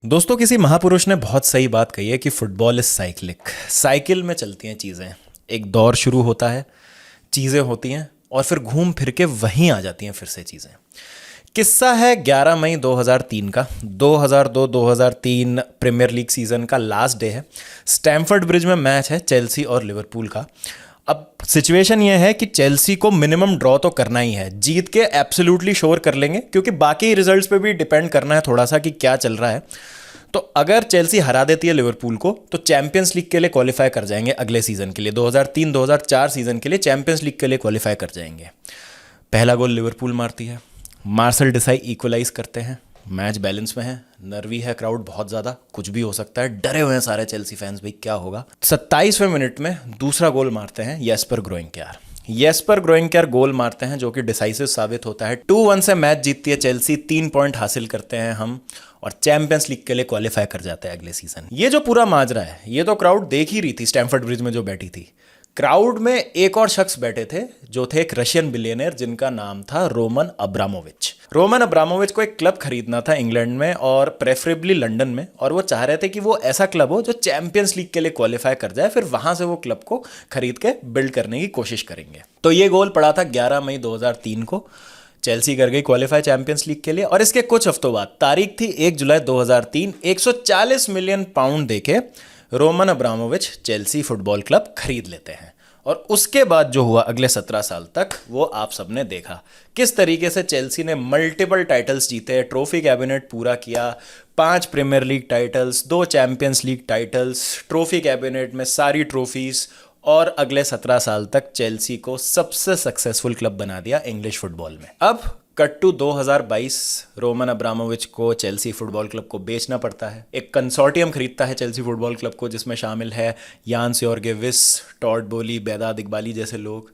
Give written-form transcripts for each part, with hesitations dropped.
दोस्तों, किसी महापुरुष ने बहुत सही बात कही है कि फुटबॉल इज साइक्लिक। साइकिल में चलती हैं चीज़ें। एक दौर शुरू होता है, चीज़ें होती हैं और फिर घूम फिर के वहीं आ जाती हैं फिर से चीज़ें। किस्सा है 11 मई 2003 का। 2002-2003 प्रीमियर लीग सीजन का लास्ट डे है। स्टैमफर्ड ब्रिज में मैच है चेल्सी और लिवरपूल का। अब सिचुएशन ये है कि चेल्सी को मिनिमम ड्रॉ तो करना ही है, जीत के एब्सोल्युटली श्योर कर लेंगे, क्योंकि बाकी रिजल्ट्स पे भी डिपेंड करना है थोड़ा सा कि क्या चल रहा है। तो अगर चेल्सी हरा देती है लिवरपूल को तो चैंपियंस लीग के लिए क्वालिफाई कर जाएंगे अगले सीजन के लिए। 2003-2004 सीजन के लिए चैंपियंस लीग के लिए क्वालिफाई कर जाएंगे। पहला गोल लिवरपूल मारती है, मार्सल डिसाई इक्वलाइज करते हैं। मैच बैलेंस में है, नर्वी है क्राउड बहुत ज़्यादा, कुछ भी हो सकता है, डरे हुए हैं सारे चेल्सी फैंस, भाई क्या होगा। 27वें मिनट में दूसरा गोल मारते हैं येस्पर ग्रोइंक्यार। येस्पर ग्रोइंक्यार गोल मारते हैं जो कि डिसाइसिव साबित होता है। 2-1 से मैच जीतती है चेल्सी, 3 पॉइंट हासिल करते हैं हम और चैंपियंस लीग के लिए क्वालिफाई कर जाते हैं अगले सीजन। ये जो पूरा माजरा है ये तो क्राउड देख ही रही थी स्टैमफर्ड ब्रिज में जो बैठी थी। क्राउड में एक और शख्स बैठे थे जो थे एक रशियन बिलियनर जिनका नाम था रोमन अब्रामोविच। रोमन अब्रामोविच को एक क्लब खरीदना था इंग्लैंड में और प्रेफरेबली लंदन में, और वो चाह रहे थे कि वो ऐसा क्लब हो जो चैंपियंस लीग के लिए क्वालिफाई कर जाए, फिर वहां से वो क्लब को खरीद के बिल्ड करने की कोशिश करेंगे। तो ये गोल पड़ा था 11 मई 2003 को। चेल्सी कर गई क्वालिफाई चैंपियंस लीग के लिए और इसके कुछ हफ्तों बाद, तारीख थी 1 जुलाई 2003, 140 मिलियन पाउंड देके Roman Abramovich Chelsea football club खरीद लेते हैं। और उसके बाद जो हुआ अगले 17 साल तक वो आप सबने देखा, किस तरीके से चेल्सी ने मल्टीपल टाइटल्स जीते, ट्रॉफी कैबिनेट पूरा किया, 5 premier league titles, 2 champions league titles, trophy cabinet में सारी ट्रॉफीज, और अगले 17 साल तक चेल्सी को सबसे सक्सेसफुल क्लब बना दिया इंग्लिश फुटबॉल में। अब कट टू 2022, रोमन अब्रामोविच को चेल्सी फुटबॉल क्लब को बेचना पड़ता है। एक कंसोर्टियम खरीदता है चेल्सी फुटबॉल क्लब को जिसमें शामिल है यान सियोर्गेविस, टॉड बोली, बेदाद इकबाली जैसे लोग।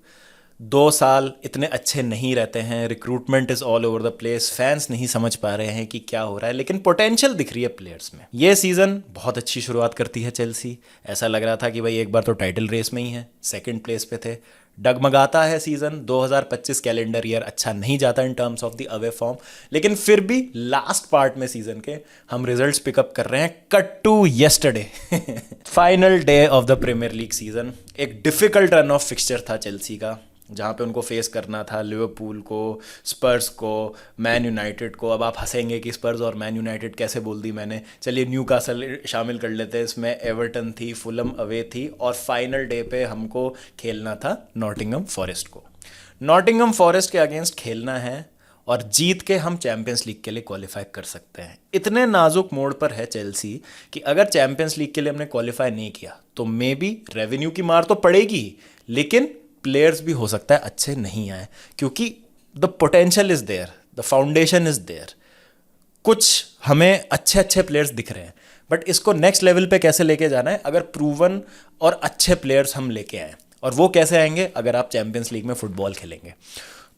2 साल इतने अच्छे नहीं रहते हैं, recruitment is all over the place, fans नहीं समझ पा रहे हैं कि क्या हो रहा है, लेकिन पोटेंशियल दिख रही है प्लेयर्स में। ये सीजन बहुत अच्छी शुरुआत करती है चेल्सी। ऐसा लग रहा था कि भाई एक बार तो टाइटल रेस में ही है, सेकंड प्लेस पे थे। डगमगाता है सीजन। 2025 कैलेंडर ईयर अच्छा नहीं जाता in terms of the away form, लेकिन फिर भी लास्ट पार्ट में सीजन के हम रिजल्ट्स पिकअप कर रहे हैं। Cut to yesterday, final day of the premier league season. एक डिफिकल्ट रन ऑफ फिक्सचर था चेल्सी का, जहाँ पे उनको फेस करना था लिवरपूल को, स्पर्स को, मैन यूनाइटेड को। अब आप हंसेंगे कि स्पर्स और मैन यूनाइटेड कैसे बोल दी मैंने, चलिए न्यूकासल शामिल कर लेते हैं इसमें। एवर्टन थी, फुलम अवे थी, और फाइनल डे पे हमको खेलना था नॉटिंघम फॉरेस्ट को। नॉटिंघम फॉरेस्ट के अगेंस्ट खेलना है और जीत के हम चैंपियंस लीग के लिए क्वालिफाई कर सकते हैं। इतने नाजुक मोड़ पर है चेल्सी कि अगर चैंपियंस लीग के लिए हमने क्वालिफाई नहीं किया तो मे बी रेवेन्यू की मार तो पड़ेगी, लेकिन प्लेयर्स भी हो सकता है अच्छे नहीं आए, क्योंकि the potential is there, the foundation is there. कुछ हमें अच्छे अच्छे प्लेयर्स दिख रहे हैं, बट इसको नेक्स्ट लेवल पे कैसे लेके जाना है अगर प्रूवन और अच्छे प्लेयर्स हम लेके आए, और वो कैसे आएंगे अगर आप चैंपियंस लीग में फुटबॉल खेलेंगे।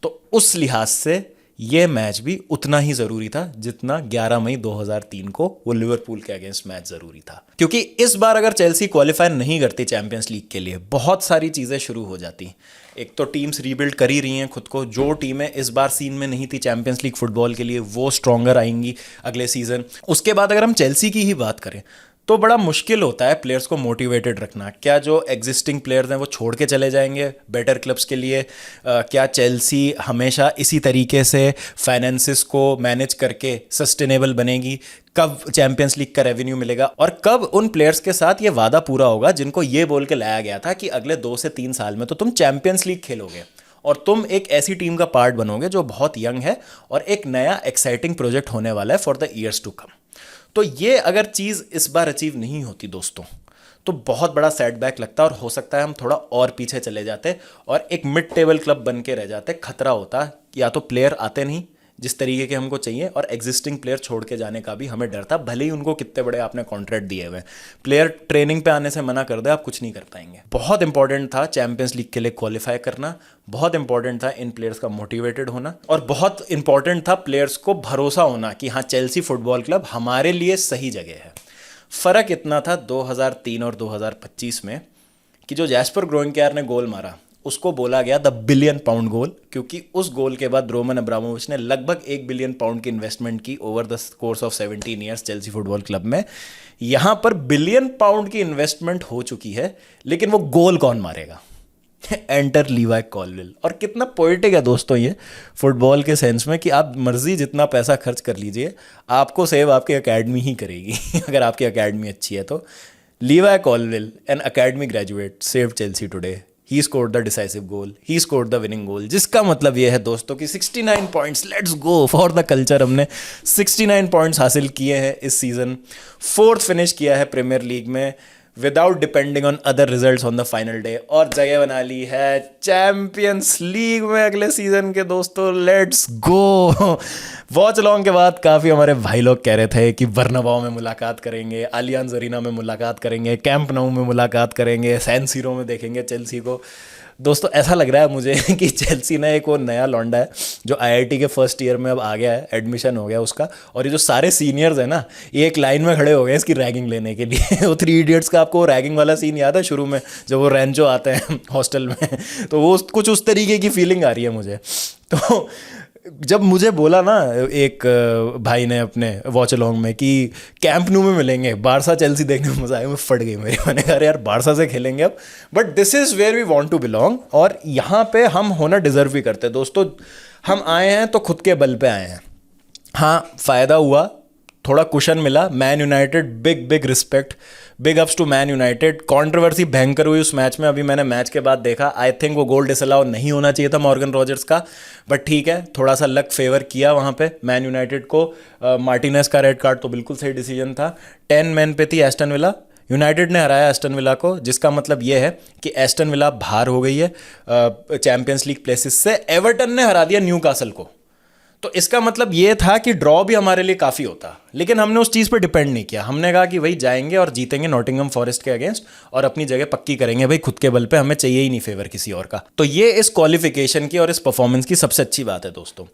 तो उस लिहाज से ये मैच भी उतना ही ज़रूरी था जितना 11 मई 2003 को वो लिवरपूल के अगेंस्ट मैच ज़रूरी था, क्योंकि इस बार अगर चेल्सी क्वालिफाई नहीं करती चैंपियंस लीग के लिए, बहुत सारी चीज़ें शुरू हो जाती। एक तो टीम्स रीबिल्ड कर ही रही हैं खुद को, जो टीमें इस बार सीन में नहीं थी चैंपियंस लीग फुटबॉल के लिए वो स्ट्रॉन्गर आएंगी अगले सीज़न। उसके बाद अगर हम चेल्सी की ही बात करें तो बड़ा मुश्किल होता है प्लेयर्स को मोटिवेटेड रखना। क्या जो एग्जिस्टिंग प्लेयर्स हैं वो छोड़ के चले जाएंगे बेटर क्लब्स के लिए? क्या चेल्सी हमेशा इसी तरीके से फाइनेंसिस को मैनेज करके सस्टेनेबल बनेगी? कब चैंपियंस लीग का रेवेन्यू मिलेगा और कब उन प्लेयर्स के साथ ये वादा पूरा होगा जिनको ये बोल के लाया गया था कि अगले 2 से 3 साल में तो तुम चैंपियंस लीग खेलोगे और तुम एक ऐसी टीम का पार्ट बनोगे जो बहुत यंग है और एक नया एक्साइटिंग प्रोजेक्ट होने वाला है for the years to come. तो ये अगर चीज़ इस बार अचीव नहीं होती दोस्तों, तो बहुत बड़ा सेटबैक लगता है और हो सकता है हम थोड़ा और पीछे चले जाते और एक मिड टेबल क्लब बन के रह जाते। खतरा होता, या तो प्लेयर आते नहीं जिस तरीके के हमको चाहिए, और एग्जिस्टिंग प्लेयर छोड़ के जाने का भी हमें डर था, भले ही उनको कितने बड़े आपने कॉन्ट्रैक्ट दिए हुए। प्लेयर ट्रेनिंग पे आने से मना कर दे, आप कुछ नहीं कर पाएंगे। बहुत इंपॉर्टेंट था चैंपियंस लीग के लिए क्वालिफाई करना, बहुत इंपॉर्टेंट था इन प्लेयर्स का मोटिवेटेड होना, और बहुत इंपॉर्टेंट था प्लेयर्स को भरोसा होना कि हाँ चेल्सी फुटबॉल क्लब हमारे लिए सही जगह है। फ़र्क इतना था 2003 और 2025 में कि जो जैस्पर ग्रोइंक्यार ने गोल मारा उसको बोला गया द बिलियन पाउंड गोल, क्योंकि उस गोल के बाद रोमन अब्रामोविच ने लगभग 1 बिलियन पाउंड की इन्वेस्टमेंट की over the course of 17 years Chelsea football club में। यहां पर बिलियन पाउंड की इन्वेस्टमेंट हो चुकी है, लेकिन वो गोल कौन मारेगा? एंटर लीवाई कॉलविल। और कितना पोएटिक है दोस्तों ये फुटबॉल के सेंस में कि आप मर्जी जितना पैसा खर्च कर लीजिए, आपको सेव आपकी अकेडमी ही करेगी अगर आपकी अकेडमी अच्छी है तो। Levi Colwill, an academy graduate, saved Chelsea today. He scored the decisive goal, he scored the winning goal, जिसका मतलब ये है दोस्तों कि 69 points, let's go for the culture. हमने 69 पॉइंट्स हासिल किए हैं इस सीज़न, 4th फिनिश किया है प्रीमियर लीग में without depending on other results on the final day, और जगह बना ली है चैंपियंस लीग में अगले सीजन के दोस्तों। Let's go. वॉच लॉन्ग के बाद काफ़ी हमारे भाई लोग कह रहे थे कि बर्नाबाओ में मुलाकात करेंगे, अलियांज अरीना में मुलाकात करेंगे, कैंप नाउ में मुलाकात करेंगे, सैन सीरो में देखेंगे चेल्सी को। दोस्तों ऐसा लग रहा है मुझे कि चेल्सी ने एक वो नया लौंडा है जो आईआईटी के फर्स्ट ईयर में अब आ गया है, एडमिशन हो गया उसका, और ये जो सारे सीनियर्स हैं ना, ये एक लाइन में खड़े हो गए इसकी रैगिंग लेने के लिए। वो 3 इडियट्स का आपको रैगिंग वाला सीन याद है शुरू में, जब वो रेंचो आते हैं हॉस्टल में, तो वो कुछ उस तरीके की फीलिंग आ रही है मुझे। तो जब मुझे बोला ना एक भाई ने अपने वॉच अलॉन्ग में कि कैंप न्यू में मिलेंगे, बारसा चेल्सी देखने में मजा आया, मैं फट गई मेरी। मैंने कहा यार बारसा से खेलेंगे अब, but this is where we want to belong, और यहाँ पे हम होना डिजर्व भी करते हैं दोस्तों। हम आए हैं तो खुद के बल पे आए हैं। हाँ, फ़ायदा हुआ, थोड़ा कुशन मिला। Man United, big big respect, big ups to Man United. Controversy भयंकर हुई उस मैच में, अभी मैंने मैच के बाद देखा, आई थिंक वो गोल डिसअलाउ नहीं होना चाहिए था मॉर्गन रॉजर्स का, बट ठीक है, थोड़ा सा लक फेवर किया वहाँ पे मैन यूनाइटेड को। मार्टिनेस का रेड कार्ड तो बिल्कुल सही डिसीजन था। 10 मैन पे थी एस्टन विला, यूनाइटेड ने हराया एस्टन विला को, जिसका मतलब ये है कि एस्टन विला बाहर हो गई है चैंपियंस लीग प्लेसेस से। एवर्टन ने हरा दिया न्यूकासल को, तो इसका मतलब ये था कि ड्रॉ भी हमारे लिए काफ़ी होता, लेकिन हमने उस चीज़ पर डिपेंड नहीं किया। हमने कहा कि भाई जाएंगे और जीतेंगे नॉटिंघम फॉरेस्ट के अगेंस्ट और अपनी जगह पक्की करेंगे भाई खुद के बल पे, हमें चाहिए ही नहीं फेवर किसी और का। तो ये इस क्वालिफिकेशन की और इस परफॉर्मेंस की सबसे अच्छी बात है दोस्तों।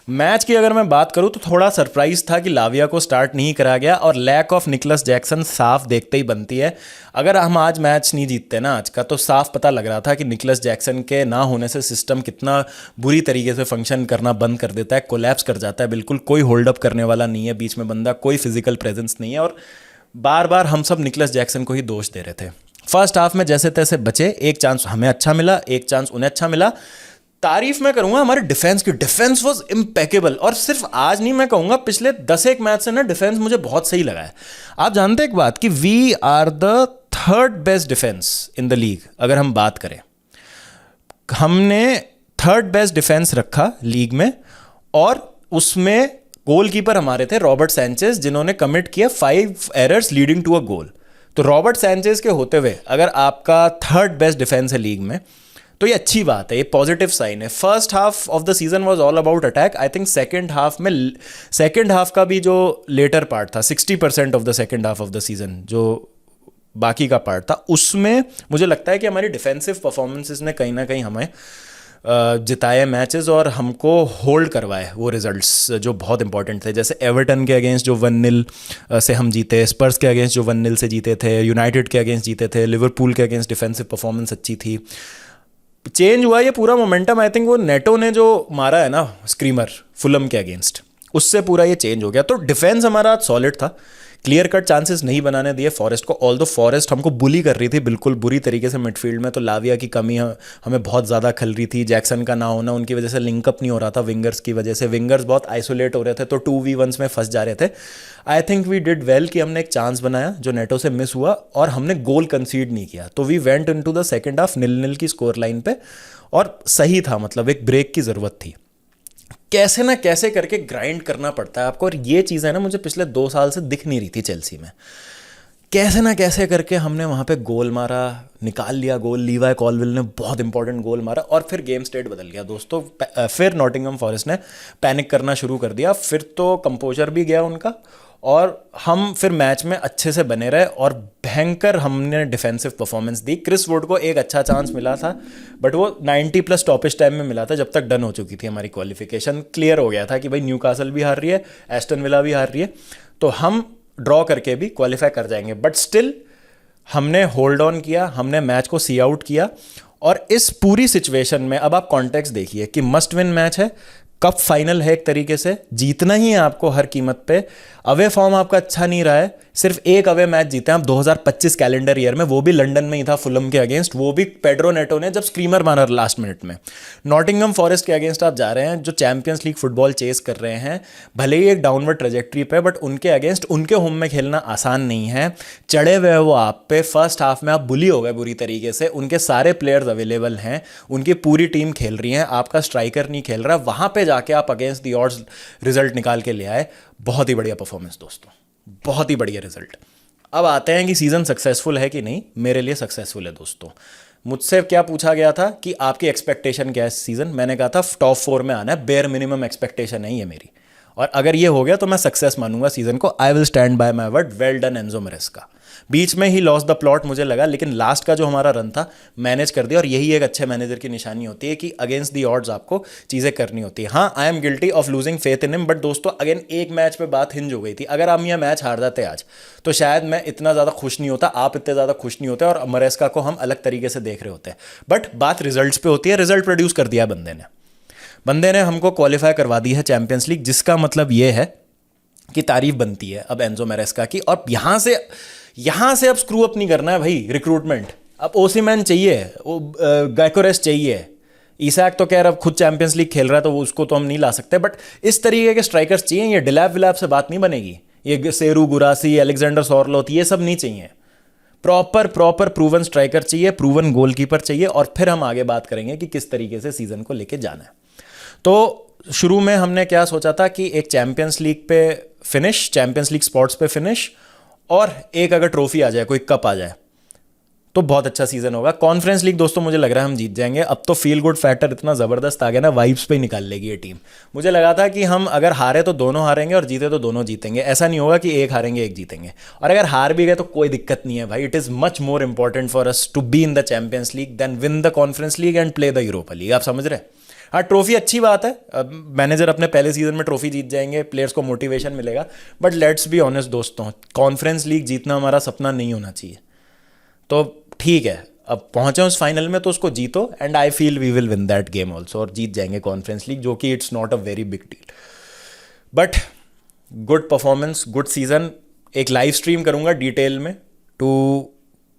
मैच की अगर मैं बात करूँ तो थोड़ा सरप्राइज था कि लाविया को स्टार्ट नहीं करा गया, और लैक ऑफ निकलस जैक्सन साफ देखते ही बनती है। अगर हम आज मैच नहीं जीतते ना आज का, तो साफ पता लग रहा था कि निकलस जैक्सन के ना होने से सिस्टम कितना बुरी तरीके से फंक्शन करना बंद कर देता है, कोलैप्स कर जाता है बिल्कुल। कोई होल्ड अप करने वाला नहीं है बीच में बंदा, कोई फिजिकल प्रेजेंस नहीं है, और बार बार हम सब निकलस जैक्सन को ही दोष दे रहे थे। फर्स्ट हाफ में जैसे तैसे बचे, एक चांस हमें अच्छा मिला, एक चांस उन्हें अच्छा मिला। तारीफ मैं करूंगा हमारे डिफेंस की, डिफेंस वाज इम्पेकेबल, और सिर्फ आज नहीं, मैं कहूंगा पिछले 10 मैच से ना डिफेंस मुझे बहुत सही लगा है। आप जानते हैं एक बात कि we are the 3rd best defence in the league. अगर हम बात करें, हमने 3rd बेस्ट डिफेंस रखा लीग में, और उसमें गोलकीपर हमारे थे रॉबर्ट सैंचेज, जिन्होंने कमिट किया 5 एरर्स लीडिंग टू अ गोल। तो रॉबर्ट सैंचेज के होते हुए अगर आपका 3rd बेस्ट डिफेंस है लीग में, तो ये अच्छी बात है, ये पॉजिटिव साइन है। First half of the season was all about attack. I think second half का भी जो लेटर पार्ट था, 60% of the second half of the season, जो बाकी का पार्ट था, उसमें मुझे लगता है कि हमारी डिफेंसिव परफॉर्मेंसेस ने कहीं ना कहीं हमें जिताए मैचेस और हमको होल्ड करवाए वो रिजल्ट्स जो बहुत इंपॉर्टेंट थे। जैसे एवर्टन के अगेंस्ट जो 1-0 से हम जीते, स्पर्स के अगेंस्ट जो 1-0 से जीते थे, यूनाइटेड के अगेंस्ट जीते थे, लिवरपूल के अगेंस्ट डिफेंसिव परफॉर्मेंस अच्छी थी। चेंज हुआ ये पूरा मोमेंटम, आई थिंक वो नेटो ने जो मारा है ना स्क्रीमर फुलम के अगेंस्ट, उससे पूरा ये चेंज हो गया। तो डिफेंस हमारा सॉलिड था, क्लियर कट चांसेस नहीं बनाने दिए फॉरेस्ट को। ऑल दो फॉरेस्ट हमको बुली कर रही थी बिल्कुल बुरी तरीके से मिडफील्ड में, तो लाविया की कमी हमें बहुत ज़्यादा खल रही थी। जैक्सन का ना होना, उनकी वजह से लिंकअप नहीं हो रहा था विंगर्स की वजह से, विंगर्स बहुत आइसोलेट हो रहे थे, तो 2v1s में फंस जा रहे थे। I think we did well कि हमने एक चांस बनाया जो नेटो से मिस हुआ, और हमने गोल कंसीड नहीं किया। तो we went into the second half 0-0 की स्कोर लाइन पे, और सही था, मतलब एक ब्रेक की ज़रूरत थी। कैसे ना कैसे करके ग्राइंड करना पड़ता है आपको, और ये चीज़ है ना मुझे पिछले 2 साल से दिख नहीं रही थी चेल्सी में। कैसे ना कैसे करके हमने वहाँ पे गोल मारा, निकाल लिया गोल। लीवाई कॉलविल ने बहुत इंपॉर्टेंट गोल मारा, और फिर गेम स्टेट बदल गया दोस्तों। फिर नॉटिंघम फॉरेस्ट ने पैनिक करना शुरू कर दिया, फिर तो कंपोजर भी गया उनका, और हम फिर मैच में अच्छे से बने रहे, और भयंकर हमने डिफेंसिव परफॉर्मेंस दी। क्रिस वुड को एक अच्छा चांस मिला था, बट वो 90+ स्टॉपेज टाइम में मिला था, जब तक डन हो चुकी थी हमारी क्वालिफिकेशन। क्लियर हो गया था कि भाई न्यूकासल भी हार रही है, एस्टन विला भी हार रही है, तो हम ड्रॉ करके भी क्वालिफाई कर जाएंगे। बट स्टिल हमने होल्ड ऑन किया, हमने मैच को सी आउट किया। और इस पूरी सिचुएशन में अब आप कॉन्टेक्स्ट देखिए कि मस्ट विन मैच है, कप फाइनल है, एक तरीके से जीतना ही है आपको हर कीमत पे। अवे फॉर्म आपका अच्छा नहीं रहा है, सिर्फ एक अवे मैच जीते हैं आप 2025 कैलेंडर ईयर में, वो भी लंदन में ही था फुलम के अगेंस्ट, वो भी पेड्रो नेटो ने जब स्क्रीमर मारा लास्ट मिनट में। नॉटिंघम फॉरेस्ट के अगेंस्ट आप जा रहे हैं जो चैंपियंस लीग फुटबॉल चेस कर रहे हैं, भले ही एक डाउनवर्ड ट्रेजेक्ट्री पे, बट उनके अगेंस्ट उनके होम में खेलना आसान नहीं है। चढ़े हुए वो आप पे, फर्स्ट हाफ में आप बुली हो गए बुरी तरीके से, उनके सारे प्लेयर्स अवेलेबल हैं, उनकी पूरी टीम खेल रही है, आपका स्ट्राइकर नहीं खेल रहा, वहां पे जाके आप अगेंस्ट दी ऑड्स रिजल्ट निकाल के ले आए। बहुत ही बढ़िया परफॉर्मेंस दोस्तों, बहुत ही बढ़िया रिजल्ट। अब आते हैं कि सीजन सक्सेसफुल है कि नहीं। मेरे लिए सक्सेसफुल है दोस्तों। मुझसे क्या पूछा गया था कि आपकी एक्सपेक्टेशन क्या है इस सीजन, मैंने कहा था टॉप 4 में आना है, बेयर मिनिमम एक्सपेक्टेशन है ये मेरी, और अगर ये हो गया तो मैं सक्सेस मानूंगा सीजन को। I will stand by my word. Well done Enzo Maresca. बीच में ही लॉस द प्लॉट मुझे लगा, लेकिन लास्ट का जो हमारा रन था मैनेज कर दिया, और यही एक अच्छे मैनेजर की निशानी होती है कि अगेंस्ट दी ऑड्स आपको चीज़ें करनी होती है। हाँ, I am guilty of losing faith in him, but दोस्तों अगेन एक मैच पे बात हिंज हो गई थी। अगर हम यह मैच हार जाते आज तो शायद मैं इतना ज़्यादा खुश नहीं होता, आप इतने ज़्यादा खुश नहीं होते, और मैरेस्का को हम अलग तरीके से देख रहे होते। बट बात रिजल्ट्स पे होती है, रिजल्ट प्रोड्यूस कर दिया बंदे ने हमको क्वालिफाई करवा दी है चैंपियंस लीग, जिसका मतलब ये है कि तारीफ बनती है अब एंजो मैरेस्का की। और यहां से अब स्क्रू अप नहीं करना है भाई रिक्रूटमेंट। अब ओसीमैन चाहिए, गायकोरेस चाहिए, ईसैक तो कह रहा अब खुद चैंपियंस लीग खेल रहा है तो उसको तो हम नहीं ला सकते, बट इस तरीके के स्ट्राइकर्स चाहिए। ये डिलैप विलैप से बात नहीं बनेगी, ये सेरू गुरासी, अलेक्जेंडर सॉर्लोथ, ये सब नहीं चाहिए। प्रॉपर प्रूवन स्ट्राइकर चाहिए, प्रूवन गोलकीपर चाहिए, और फिर हम आगे बात करेंगे कि किस तरीके से सीजन को लेके जाना है। तो शुरू में हमने क्या सोचा था कि एक चैंपियंस लीग पे फिनिश, चैंपियंस लीग स्पॉट्स पे फिनिश, और एक अगर ट्रॉफी आ जाए, कोई कप आ जाए, तो बहुत अच्छा सीजन होगा। कॉन्फ्रेंस लीग दोस्तों मुझे लग रहा है हम जीत जाएंगे। अब तो फील गुड फैक्टर इतना ज़बरदस्त आ गया ना, वाइब्स पे ही निकाल लेगी ये टीम। मुझे लगा था कि हम अगर हारे तो दोनों हारेंगे और जीते तो दोनों जीतेंगे, ऐसा नहीं होगा कि एक हारेंगे एक जीतेंगे। और अगर हार भी गए तो कोई दिक्कत नहीं है भाई। It is much more important for us to be in the Champions League than win the Conference League and play the Europa League. आप समझ रहे हैं? हाँ, ट्रॉफी अच्छी बात है, मैनेजर अपने पहले सीजन में ट्रॉफी जीत जाएंगे, प्लेयर्स को मोटिवेशन मिलेगा, बट लेट्स बी ऑनेस्ट दोस्तों, कॉन्फ्रेंस लीग जीतना हमारा सपना नहीं होना चाहिए। तो ठीक है, अब पहुंचे उस फाइनल में तो उसको जीतो, and I feel we will win that game also, और जीत जाएंगे कॉन्फ्रेंस लीग, जो कि it's not a very big deal. But good performance, good season. एक लाइव स्ट्रीम करूंगा डिटेल में to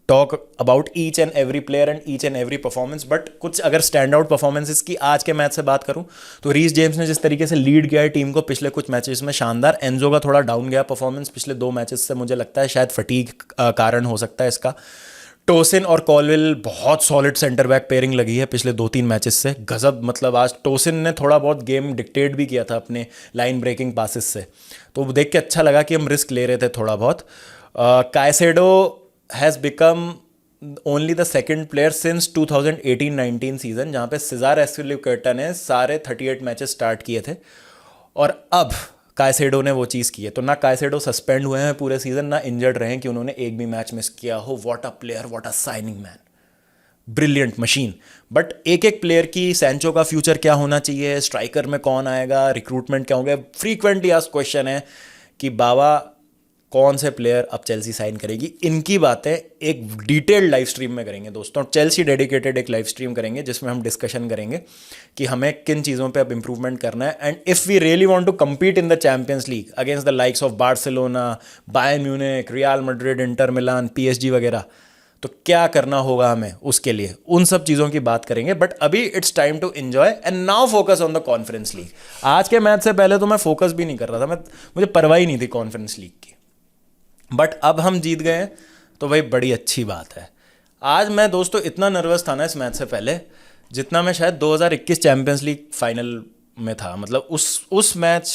talk about each and every player and each and every performance. But कुछ अगर स्टैंड आउट परफॉर्मेंसेस की आज के मैच से बात करूं तो रीस जेम्स ने जिस तरीके से लीड किया है टीम को पिछले कुछ मैचेस में, शानदार। एंजो का थोड़ा डाउन गया परफॉर्मेंस पिछले 2 मैचेस से, मुझे लगता है शायद फटीग कारण हो सकता है इसका। टोसिन और कॉलविल बहुत सॉलिड सेंटर बैक पेयरिंग लगी है पिछले 2-3 मैचेस से, गजब। मतलब आज टोसिन ने थोड़ा बहुत गेम डिक्टेट भी किया था अपने लाइन ब्रेकिंग पासिस से, तो देख के अच्छा लगा कि हम रिस्क ले रहे थे थोड़ा बहुत। Caicedo has become only the second player since 2018-19 season जहाँ पे सिजार एस्पिलिक्वेटा ने सारे 38 मैचेस स्टार्ट किए थे, और अब कायसेडो ने वो चीज़ की है। तो ना कायसेडो सस्पेंड हुए हैं पूरे सीजन, ना इंजर्ड रहे हैं कि उन्होंने एक भी मैच मिस किया हो। What a player, what a signing man, brilliant machine. But एक एक प्लेयर की, सैंचो का फ्यूचर क्या होना चाहिए, स्ट्राइकर में कौन आएगा, रिक्रूटमेंट क्या होंगे, फ्रीक्वेंटली आस्क्ड क्वेश्चन है कि बाबा कौन से प्लेयर अब चेल्सी साइन करेगी। इनकी बातें एक डिटेल्ड लाइव स्ट्रीम में करेंगे दोस्तों, चेल्सी डेडिकेटेड एक लाइव स्ट्रीम करेंगे जिसमें हम डिस्कशन करेंगे कि हमें किन चीज़ों पे अब इंप्रूवमेंट करना है, and if we really want to compete in the Champions League against the likes of Barcelona, Bayern Munich, Real Madrid, Inter Milan, PSG वगैरह, तो क्या करना होगा हमें उसके लिए, उन सब चीज़ों की बात करेंगे। बट अभी it's time to enjoy and now focus on the Conference League. आज के मैच से पहले तो मैं फोकस भी नहीं कर रहा था, मुझे परवाह ही नहीं थी कॉन्फ्रेंस लीग की, बट अब हम जीत गए तो भाई बड़ी अच्छी बात है। आज मैं दोस्तों इतना नर्वस था ना इस मैच से पहले, जितना मैं शायद 2021 चैंपियंस लीग फाइनल में था। मतलब उस मैच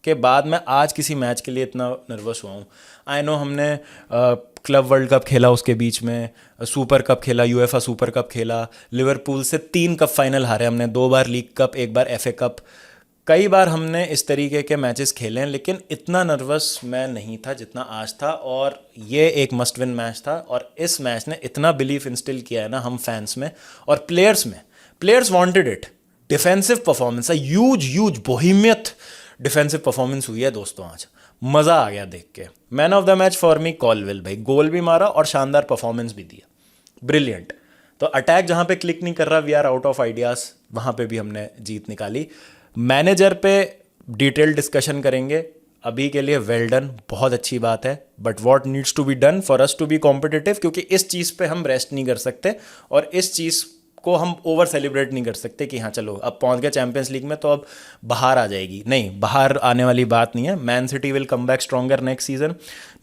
के बाद मैं आज किसी मैच के लिए इतना नर्वस हुआ हूँ। आई नो हमने क्लब वर्ल्ड कप खेला, उसके बीच में सुपर कप खेला, यूएफए सुपर कप खेला, लिवरपूल से 3 कप फाइनल हारे हमने, 2 बार लीग कप, 1 बार FA कप, कई बार हमने इस तरीके के मैचेस खेले हैं, लेकिन इतना नर्वस मैं नहीं था जितना आज था। और ये एक मस्ट विन मैच था, और इस मैच ने इतना बिलीफ इंस्टिल किया है ना हम फैंस में और प्लेयर्स में। Players wanted it. Defensive performance, huge बोहिमियत डिफेंसिव परफॉर्मेंस हुई है दोस्तों आज, मज़ा आ गया देख के। Man of the match for me Colwill भाई, गोल भी मारा और शानदार परफॉर्मेंस भी दिया, ब्रिलियंट। तो अटैक जहाँ पे क्लिक नहीं कर रहा, we are out of ideas, वहाँ पे भी हमने जीत निकाली। मैनेजर पे डिटेल डिस्कशन करेंगे, अभी के लिए वेल डन, बहुत अच्छी बात है, but what needs to be done for us to be competitive, क्योंकि इस चीज़ पे हम रेस्ट नहीं कर सकते और इस चीज़ को हम ओवर सेलिब्रेट नहीं कर सकते कि हाँ चलो अब पहुंच गए चैंपियंस लीग में तो अब बाहर आ जाएगी। नहीं, बाहर आने वाली बात नहीं है। Man City will come back stronger next season,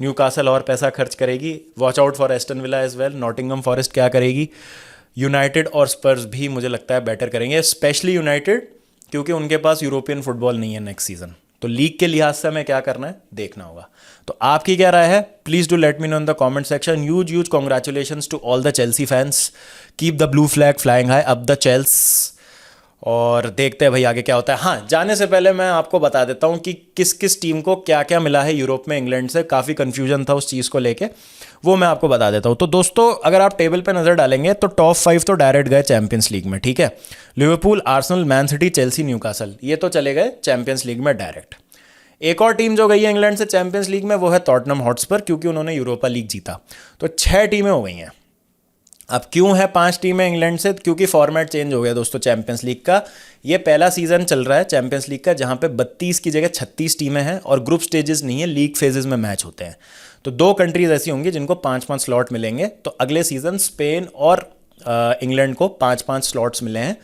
Newcastle और पैसा खर्च करेगी, watch out for Aston Villa as well, Nottingham Forest क्या करेगी, यूनाइटेड और स्पर्स भी मुझे लगता है बेटर करेंगे, स्पेशली यूनाइटेड, क्योंकि उनके पास यूरोपियन फुटबॉल नहीं है नेक्स्ट सीजन। तो लीग के लिहाज से हमें क्या करना है देखना होगा। तो आपकी क्या राय है, please do let me know in the comment section. Huge congratulations to all the Chelsea fans, keep the blue flag flying high, up the Chels. और देखते हैं भाई आगे क्या होता है। हाँ, जाने से पहले मैं आपको बता देता हूँ कि किस किस टीम को क्या क्या मिला है यूरोप में इंग्लैंड से, काफ़ी कन्फ्यूजन था उस चीज़ को लेके, वो मैं आपको बता देता हूँ। तो दोस्तों अगर आप टेबल पे नज़र डालेंगे तो टॉप 5 तो डायरेक्ट गए चैंपियंस लीग में, ठीक है। Liverpool, Arsenal, man city, Chelsea, Newcastle, ये तो चले गए चैंपियंस लीग में डायरेक्ट। एक और टीम जो गई है इंग्लैंड से चैंपियंस लीग में वो है टॉटनहम हॉटस्पर, क्योंकि उन्होंने यूरोपा लीग जीता। तो 6 टीमें हो गई हैं। अब क्यों है 5 टीमें इंग्लैंड से, क्योंकि फॉर्मेट चेंज हो गया दोस्तों चैंपियंस लीग का। ये पहला सीजन चल रहा है चैंपियंस लीग का जहां पे 32 की जगह 36 टीमें हैं और ग्रुप स्टेजेस नहीं है, लीग फेजेस में मैच होते हैं। तो 2 कंट्रीज ऐसी होंगी जिनको 5-5 स्लॉट मिलेंगे। तो अगले सीजन स्पेन और इंग्लैंड को 5-5 स्लॉट्स मिले हैं।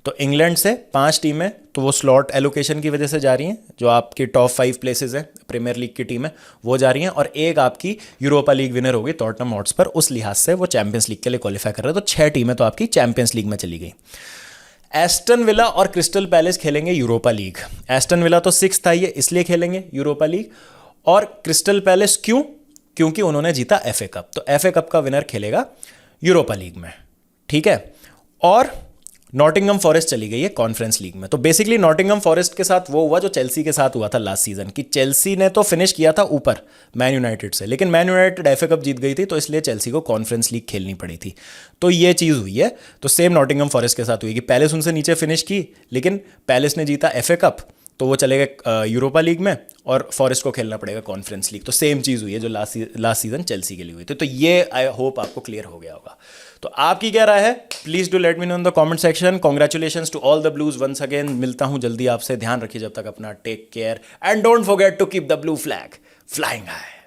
तो इंग्लैंड से 5 टीमें, तो वो स्लॉट एलोकेशन की वजह से जा रही हैं, जो आपकी टॉप 5 प्लेसेस हैं प्रीमियर लीग की टीमें वो जा रही हैं, और एक आपकी यूरोपा लीग विनर होगी टॉटनहम हॉटस्पर, उस लिहाज से वो चैंपियंस लीग के लिए क्वालिफाई कर रहे हैं। तो 6 टीमें तो आपकी चैंपियंस लीग में चली गई। एस्टन विला और क्रिस्टल पैलेस खेलेंगे यूरोपा लीग। एस्टन विला तो 6th था, ये इसलिए खेलेंगे यूरोपा लीग, और क्रिस्टल पैलेस क्यों, क्योंकि उन्होंने जीता FA कप। तो FA कप का विनर खेलेगा यूरोपा लीग में, ठीक है। और नॉटिंघम फॉरेस्ट चली गई है कॉन्फ्रेंस लीग में। तो बेसिकली नॉटिंघम फॉरेस्ट के साथ वो हुआ जो चेल्सी के साथ हुआ था लास्ट सीजन, कि चेल्सी ने तो फिनिश किया था ऊपर मैन यूनाइटेड से, लेकिन मैन यूनाइटेड FA कप जीत गई थी, तो इसलिए चेल्सी को कॉन्फ्रेंस लीग खेलनी पड़ी थी। तो ये चीज़ हुई है। तो सेम नॉटिंघम फॉरेस्ट के साथ हुई कि पैलेस उनसे नीचे फिनिश की, लेकिन पैलेस ने जीता FA कप, तो वो चले गए यूरोपा लीग में, और फॉरेस्ट को खेलना पड़ेगा कॉन्फ्रेंस लीग। तो सेम चीज़ हुई है जो लास्ट सीजन चेल्सी के लिए हुई थी। तो ये आई होप आपको क्लियर हो गया होगा। तो आपकी क्या राय है, please do let me know in the comment section. Congratulations to all the Blues once again. मिलता हूं जल्दी आपसे, ध्यान रखिए जब तक अपना, take care and don't forget to keep the blue flag flying high.